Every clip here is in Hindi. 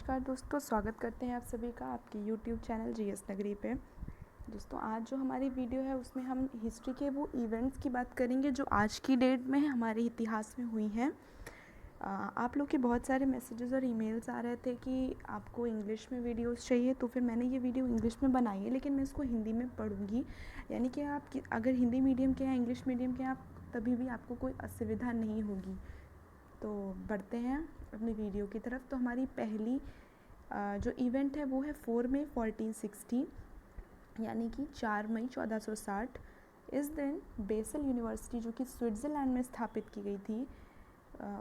नमस्कार दोस्तों, स्वागत करते हैं आप सभी का आपके YouTube चैनल जीएस नगरी पे। दोस्तों आज जो हमारी वीडियो है उसमें हम हिस्ट्री के वो इवेंट्स की बात करेंगे जो आज की डेट में हमारे इतिहास में हुई हैं। आप लोग के बहुत सारे मैसेजेस और ईमेल्स आ रहे थे कि आपको इंग्लिश में वीडियोस चाहिए, तो फिर मैंने ये वीडियो इंग्लिश में बनाई है, लेकिन मैं इसको हिंदी में पढ़ूँगी। यानी कि आप अगर हिंदी मीडियम के हैं, इंग्लिश मीडियम के हैं, आप तभी भी आपको कोई असुविधा नहीं होगी। तो बढ़ते हैं अपनी वीडियो की तरफ। तो हमारी पहली जो इवेंट है वो है 4 मई 1460, यानी कि 4 मई 1460। इस दिन बेसल यूनिवर्सिटी जो कि स्विट्ज़रलैंड में स्थापित की गई थी,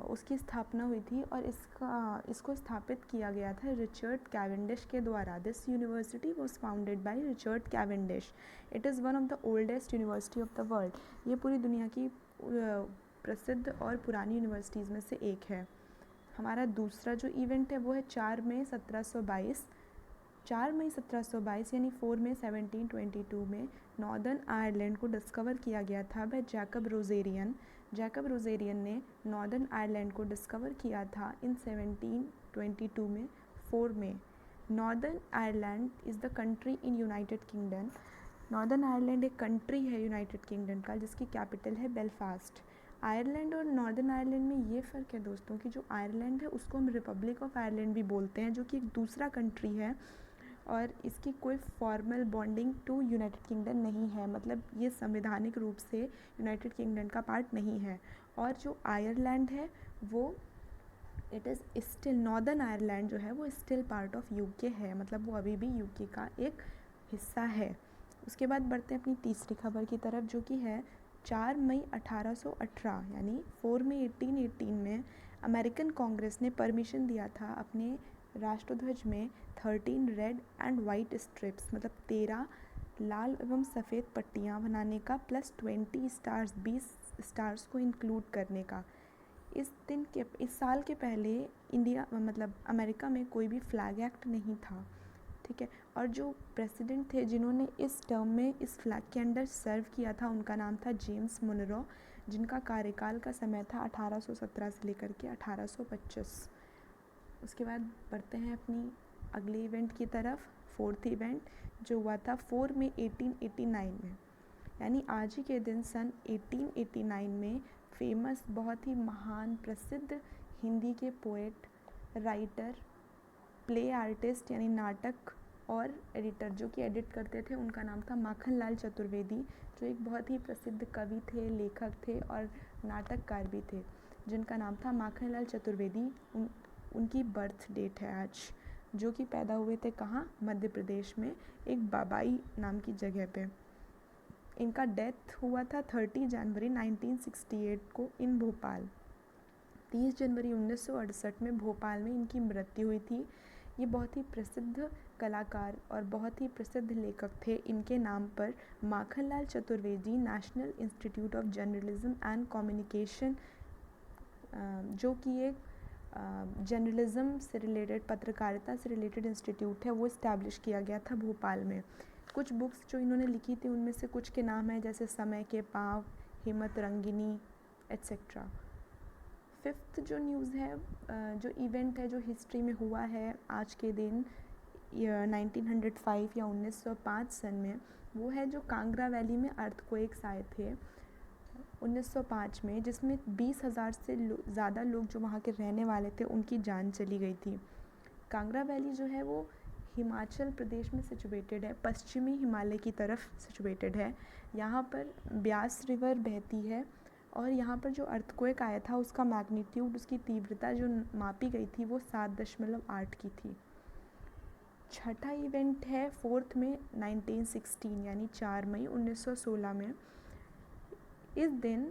उसकी स्थापना हुई थी और इसको स्थापित किया गया था रिचर्ड कैवेंडिश के द्वारा। This university was founded by Richard Cavendish. It is one of the oldest university of the world. ये पूरी दुनिया की प्रसिद्ध और पुरानी यूनिवर्सिटीज़ में से एक है। हमारा दूसरा जो इवेंट है वो है 4 मई 1722। 4 मई 1722 यानी 4 मई 1722 में नॉर्दर्न आयरलैंड को डिस्कवर किया गया था बाय जैकब रोजेरियन। जैकब रोजेरियन ने नॉर्दर्न आयरलैंड को डिस्कवर किया था इन 1722 में 4 मई। Northern Ireland is the country in United Kingdom. Northern Ireland एक कंट्री है यूनाइटेड किंगडम का, जिसकी कैपिटल है बेलफास्ट। आयरलैंड और नॉर्दर्न आयरलैंड में ये फ़र्क है दोस्तों कि जो आयरलैंड है उसको हम रिपब्लिक ऑफ आयरलैंड भी बोलते हैं, जो कि एक दूसरा कंट्री है और इसकी कोई formal bonding to United Kingdom नहीं है। मतलब ये संवैधानिक रूप से यूनाइटेड किंगडम का पार्ट नहीं है। और जो आयरलैंड है वो it is still, northern Ireland जो है वो स्टिल पार्ट ऑफ यूके है, मतलब वो अभी भी यूके का एक हिस्सा है। उसके बाद बढ़ते हैं अपनी तीसरी खबर की तरफ, जो कि है 4 मई 1818 यानी 4 मई 1818 में अमेरिकन कांग्रेस ने परमिशन दिया था अपने राष्ट्रध्वज में 13 रेड एंड वाइट स्ट्रिप्स, मतलब 13 लाल एवं सफ़ेद पट्टियाँ बनाने का, प्लस 20 स्टार्स, 20 स्टार्स को इंक्लूड करने का। इस साल के पहले इंडिया मतलब अमेरिका में कोई भी फ्लैग एक्ट नहीं था, ठीक है। और जो प्रेसिडेंट थे जिन्होंने इस टर्म में इस फ्लैग के अंडर सर्व किया था, उनका नाम था जेम्स मुनरो, जिनका कार्यकाल का समय था 1817 से लेकर के 1825। उसके बाद बढ़ते हैं अपनी अगले इवेंट की तरफ। फोर्थ इवेंट जो हुआ था 4 मई 1889 में, यानी आज ही के दिन सन 1889 में फेमस, बहुत ही महान प्रसिद्ध हिंदी के पोएट, राइटर, प्ले आर्टिस्ट यानी नाटक और एडिटर जो कि एडिट करते थे, उनका नाम था माखनलाल चतुर्वेदी, जो एक बहुत ही प्रसिद्ध कवि थे, लेखक थे और नाटककार भी थे, जिनका नाम था माखनलाल चतुर्वेदी। उनकी बर्थ डेट है आज, जो कि पैदा हुए थे कहाँ, मध्य प्रदेश में एक बाबाई नाम की जगह पे। इनका डेथ हुआ था 30 जनवरी 1968 को इन भोपाल। 30 जनवरी 1968 में भोपाल में इनकी मृत्यु हुई थी। ये बहुत ही प्रसिद्ध कलाकार और बहुत ही प्रसिद्ध लेखक थे। इनके नाम पर Makhanlal Chaturvedi national institute of journalism and communication, जो कि एक जर्नलिज्म से रिलेटेड, पत्रकारिता से रिलेटेड इंस्टीट्यूट है, वो इस्टेब्लिश किया गया था भोपाल में। कुछ बुक्स जो इन्होंने लिखी थी उनमें से कुछ के नाम हैं जैसे समय के पाँव, हिम्मत रंगिनी एट्सेट्रा। फिफ्थ जो न्यूज़ है, जो इवेंट है जो हिस्ट्री में हुआ है आज के दिन 1905 या 1905 सन में, वो है जो कांगड़ा वैली में अर्थक्वेक्स आए थे 1905 में, जिसमें 20,000 से ज़्यादा लोग जो वहाँ के रहने वाले थे उनकी जान चली गई थी। कांगड़ा वैली जो है वो हिमाचल प्रदेश में सिचुएटेड है, पश्चिमी हिमालय की तरफ सिचुएटेड है। यहाँ पर ब्यास रिवर बहती है और यहाँ पर जो अर्थक्वेक आया था उसका मैग्नीट्यूड, उसकी तीव्रता जो मापी गई थी वो 7.8 की थी। छठा इवेंट है 4 मई 1916 यानी 4 मई 1916 में। इस दिन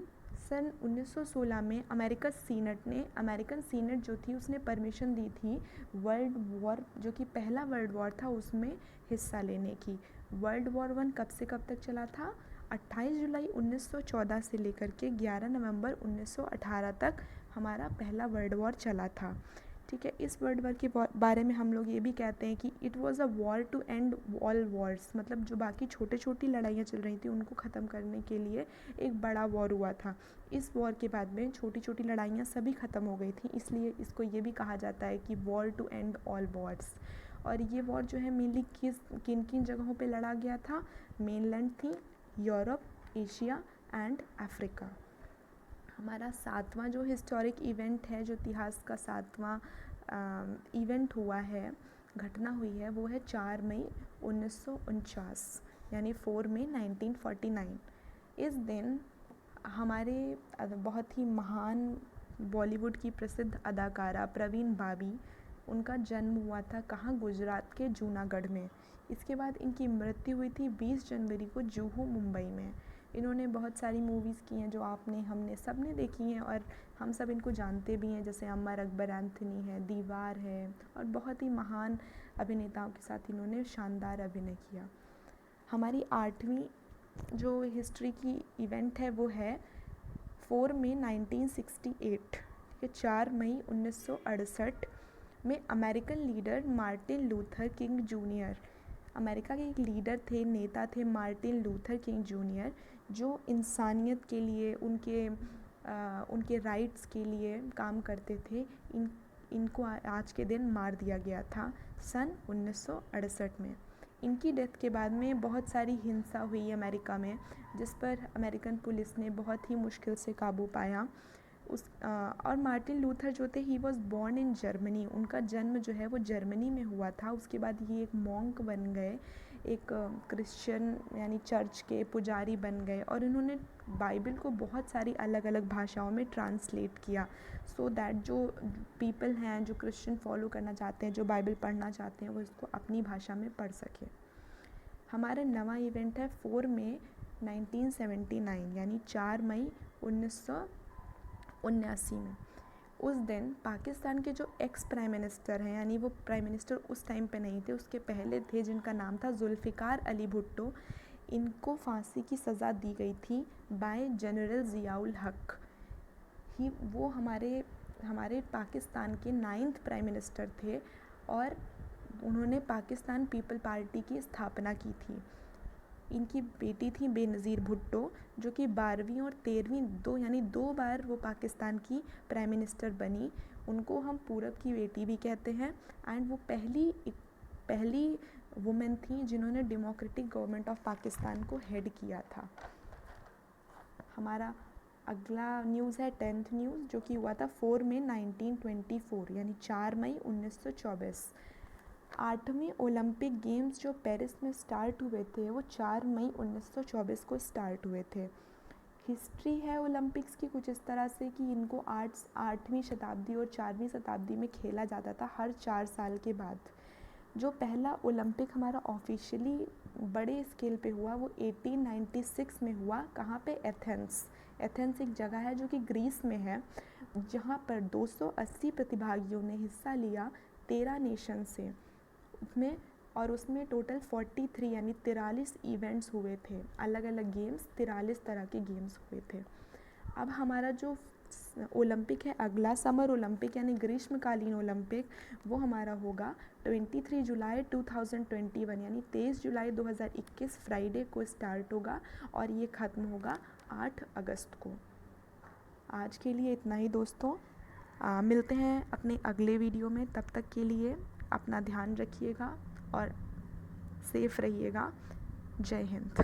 सन 1916 में अमेरिकन सीनेट जो थी उसने परमिशन दी थी वर्ल्ड वॉर, जो कि पहला वर्ल्ड वॉर था, उसमें हिस्सा लेने की। वर्ल्ड वॉर 1 कब से कब तक चला था, 28 जुलाई 1914 से लेकर के 11 नवंबर 1918 तक हमारा पहला वर्ल्ड वॉर चला था। ठीक है। इस वर्ल्ड वॉर के बारे में हम लोग ये भी कहते हैं कि it was a war to end all wars, मतलब जो बाकी छोटे छोटी लड़ाइयाँ चल रही थी उनको ख़त्म करने के लिए एक बड़ा वॉर हुआ था। इस वॉर के बाद में छोटी छोटी लड़ाइयाँ सभी ख़त्म हो गई थी, इसलिए इसको ये भी कहा जाता है कि war to end all wars. और ये वॉर जो है मेनली किन किन जगहों पे लड़ा गया था? मेनलैंड थी, यूरोप, एशिया एंड अफ्रीका। हमारा 7वां जो हिस्टोरिक इवेंट है, जो इतिहास का 7वां इवेंट हुआ है, घटना हुई है, वो है 4 मई 1949 यानी 4 मई 1949। इस दिन हमारे बहुत ही महान बॉलीवुड की प्रसिद्ध अदाकारा प्रवीण बाबी, उनका जन्म हुआ था कहाँ? गुजरात के जूनागढ़ में। इसके बाद इनकी मृत्यु हुई थी 20 जनवरी को जुहू, मुंबई में। इन्होंने बहुत सारी मूवीज़ की हैं जो आपने हमने सब ने देखी हैं और हम सब इनको जानते भी हैं, जैसे अमर अकबर एंथनी है, दीवार है, और बहुत ही महान अभिनेताओं के साथ इन्होंने शानदार अभिनय किया। हमारी 8वीं जो हिस्ट्री की इवेंट है वो है 4 मई 1968, 4 मई 1968 में American leader Martin Luther king junior, America के एक लीडर थे, नेता थे मार्टिन लूथर किंग जूनियर, जो इंसानियत के लिए, उनके राइट्स के लिए काम करते थे। इनको आज के दिन मार दिया गया था सन 1968 में। इनकी डेथ के बाद में बहुत सारी हिंसा हुई अमेरिका में, जिस पर अमेरिकन पुलिस ने बहुत ही मुश्किल से काबू पाया। और मार्टिन लूथर जो थे, he was born in Germany, उनका जन्म जो है वो जर्मनी में हुआ था। उसके बाद ये एक मॉन्क बन गए, एक क्रिश्चियन यानी चर्च के पुजारी बन गए, और इन्होंने बाइबल को बहुत सारी अलग अलग भाषाओं में ट्रांसलेट किया, सो दैट जो पीपल हैं, जो क्रिश्चियन फॉलो करना चाहते हैं, जो बाइबल पढ़ना चाहते हैं, वो इसको अपनी भाषा में पढ़ सकें। हमारा नवा इवेंट है 4 मई 1979 यानी 4 मई 1979 में। उस दिन पाकिस्तान के जो एक्स प्राइम मिनिस्टर हैं, यानी वो प्राइम मिनिस्टर उस टाइम पे नहीं थे, उसके पहले थे, जिनका नाम था जुल्फ़िकार अली भुट्टो, इनको फांसी की सज़ा दी गई थी बाय जनरल ज़ियाउल हक। वो हमारे पाकिस्तान के 9th प्राइम मिनिस्टर थे, और उन्होंने पाकिस्तान पीपल पार्टी की स्थापना की थी। इनकी बेटी थी बेनज़ीर भुट्टो, जो कि 12वीं और 13वीं यानी 2 बार वो पाकिस्तान की प्राइम मिनिस्टर बनी। उनको हम पूरब की बेटी भी कहते हैं, एंड वो पहली वुमेन थी जिन्होंने डेमोक्रेटिक गवर्नमेंट ऑफ पाकिस्तान को हेड किया था। हमारा अगला न्यूज़ है 10th न्यूज़, जो कि हुआ था 4 मई 1924 यानी 4 मई 1924। 8वें ओलंपिक गेम्स जो पेरिस में स्टार्ट हुए थे, वो 4 मई 1924 को स्टार्ट हुए थे। हिस्ट्री है ओलंपिक्स की कुछ इस तरह से कि इनको 8वीं शताब्दी और 4वीं शताब्दी में खेला जाता था हर 4 साल के बाद। जो पहला ओलंपिक हमारा ऑफिशियली बड़े स्केल पे हुआ, वो 1896 में हुआ। कहाँ पे? एथेंस एक जगह है जो कि ग्रीस में है, जहाँ पर 280 प्रतिभागियों ने हिस्सा लिया 13 नेशन से में, और उसमें टोटल 43 यानी 43 इवेंट्स हुए थे, अलग अलग गेम्स, 43 तरह के गेम्स हुए थे। अब हमारा जो ओलंपिक है अगला, समर ओलंपिक यानी ग्रीष्मकालीन ओलंपिक, वो हमारा होगा 23 जुलाई 2021 यानी 23 जुलाई 2021 फ्राइडे को स्टार्ट होगा, और ये ख़त्म होगा 8 अगस्त को। आज के लिए इतना ही दोस्तों, मिलते हैं अपने अगले वीडियो में। तब तक के लिए अपना ध्यान रखिएगा और सेफ रहिएगा। जय हिंद।